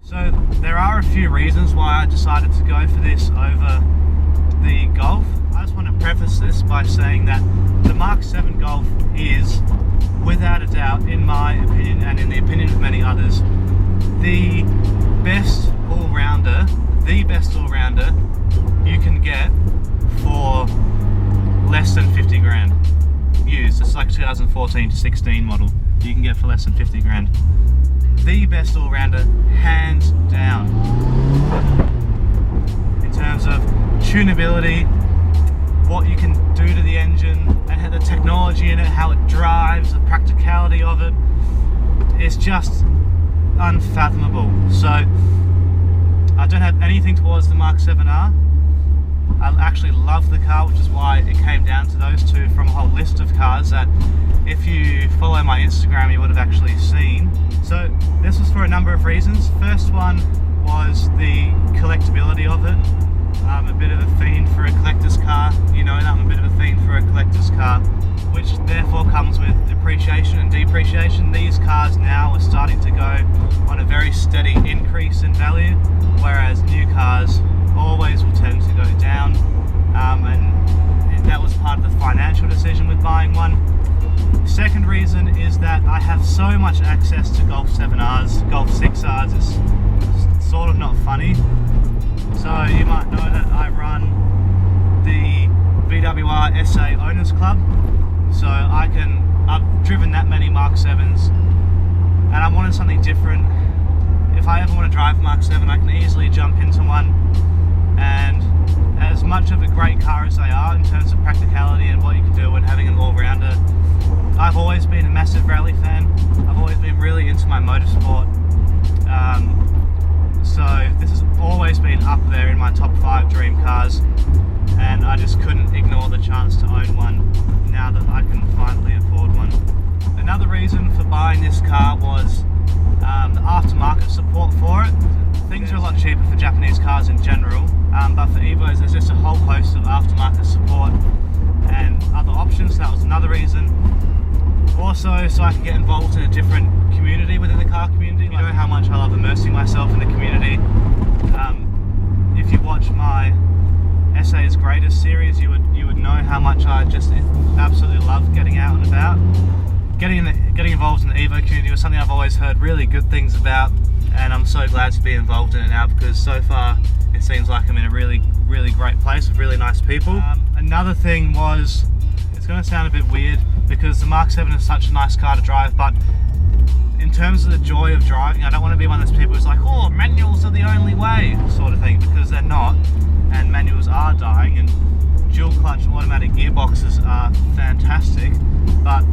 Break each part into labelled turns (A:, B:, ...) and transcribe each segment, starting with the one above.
A: So there are a few reasons why I decided to go for this over the Golf. I just want to preface this by saying that the Mark 7 Golf is, without a doubt, in my opinion and in the opinion of many others, the best all-rounder you can get for less than 50 grand used. It's like 2014 to 16 model you can get for less than 50 grand. The best all-rounder, hands down. In terms of tunability, what you can do to the engine, and the technology in it, how it drives, the practicality of it, it's just unfathomable. So I don't have anything towards the Mark 7R. I actually love the car, which is why it came down to those two from a whole list of cars that, if you follow my Instagram, you would have actually seen. So this was for a number of reasons. First one was the collectability of it. I'm a bit of a fiend for a collector's car, you know, and I'm a bit of a fiend for a collector's car, which therefore comes with appreciation and depreciation. These cars now are starting to go on a very steady increase in value, whereas new cars always will tend to go down, and that was part of the financial decision with buying one. Second reason is that I have so much access to Golf 7Rs, Golf 6Rs, it's sort of not funny. So you might know that I run the VWR SA Owners Club, so I've driven that many Mark 7s, and I wanted something different. If I ever want to drive Mark 7, I can easily jump into one, and as much of a great car as they are in terms of practicality and what you can do and having an all-rounder, I've always been a massive rally fan. I've always been really into my motorsport, so this has always been up there in my top 5 dream cars, and I just couldn't ignore the chance to own one now that I can finally afford one. Another reason for buying this car was the aftermarket support for it. Things are a lot cheaper for Japanese cars in general, but for Evos there's just a whole host of aftermarket support and other options. That was another reason. Also, so I can get involved in a different community within the car community. You know how much I love immersing myself in the community. If you watch my SA's Greatest series, you would know how much I just absolutely love getting out and about. Getting involved in the Evo community was something I've always heard really good things about, and I'm so glad to be involved in it now, because so far it seems like I'm in a really, really great place with really nice people. Another thing was, it's going to sound a bit weird because the Mark 7 is such a nice car to drive, but in terms of the joy of driving, I don't want to be one of those people who's like, oh, manuals are the only way, sort of thing, because they're not, and manuals are dying, and dual clutch automatic gearboxes are fantastic, but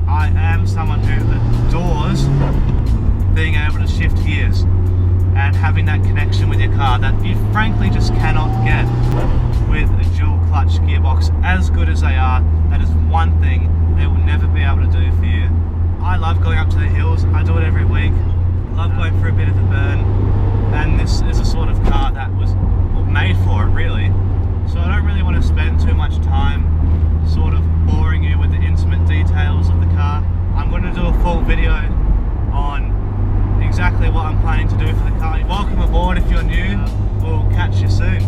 A: I am someone who adores being able to shift gears and having that connection with your car that you frankly just cannot get with a dual clutch gearbox. As good as they are, that is one thing they will never be able to do for you. I love going up to the hills, I do it every week, love going for a bit of a burn, and this is a sort of car that was made for it, really. So I don't really want to spend too much time sort of boring you with the intimate details of the car. I'm going to do a full video on exactly what I'm planning to do for the car. Welcome aboard if you're new. We'll catch you soon.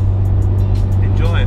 A: Enjoy.